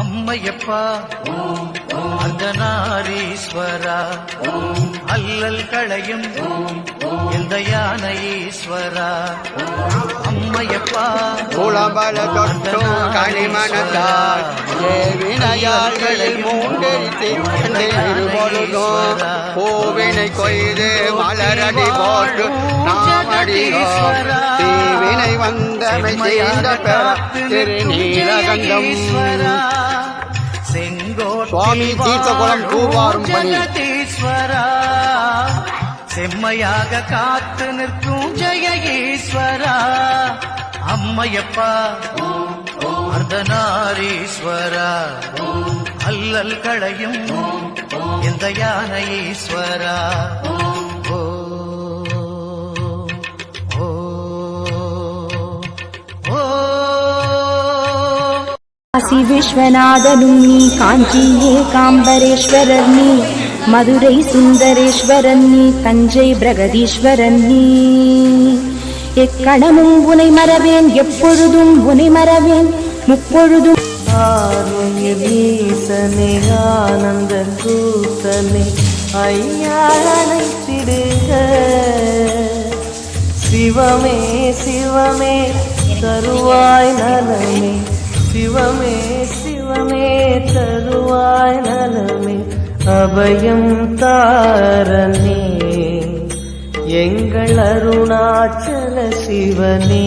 அம்மையப்பா அர்த்தநாரீஸ்வரா அல்லல் களையும் எந்த யானை ஈஸ்வரா அம்மையப்பா குளம்பல தொட்டு களிமணத்தால் வினையாள்களில் மூண்டெடுத்து பொழுதும் பூவினை கொய்து மலரடி போட்டு நாமடியோர் தீவினை வந்தமை செய்த பெற திருநீலகண்டம் சுவாமி தீர்த்தகுளம் கூவாரும் பணி செம்மையாக காத்து நிற்கும் ஜெய ஈஸ்வரா அம்மையப்பா அர்த்தநாரீஸ்வரா அல்லல் களையும் எந்த யானை ஈஸ்வரா காசி விஸ்வநாதனும் நீ காஞ்சி ஏகாம்பரேஸ்வரர் நீ மதுரை சுந்தரேஸ்வரன் நீ தஞ்சை பிரகதீஸ்வரன் நீ எக்கணமும் உனை மறவேன் எப்பொழுதும் உனை மறவேன் முப்பொழுதும் ஈசனே ஆனந்த கூத்தனே ஐயாழைத்திடுக சிவமே சிவமே தருவாய் நலமே சிவமே சிவமே தருவாய் நலமே அபயம் தாரனே எங்கள் அருணாச்சல சிவனே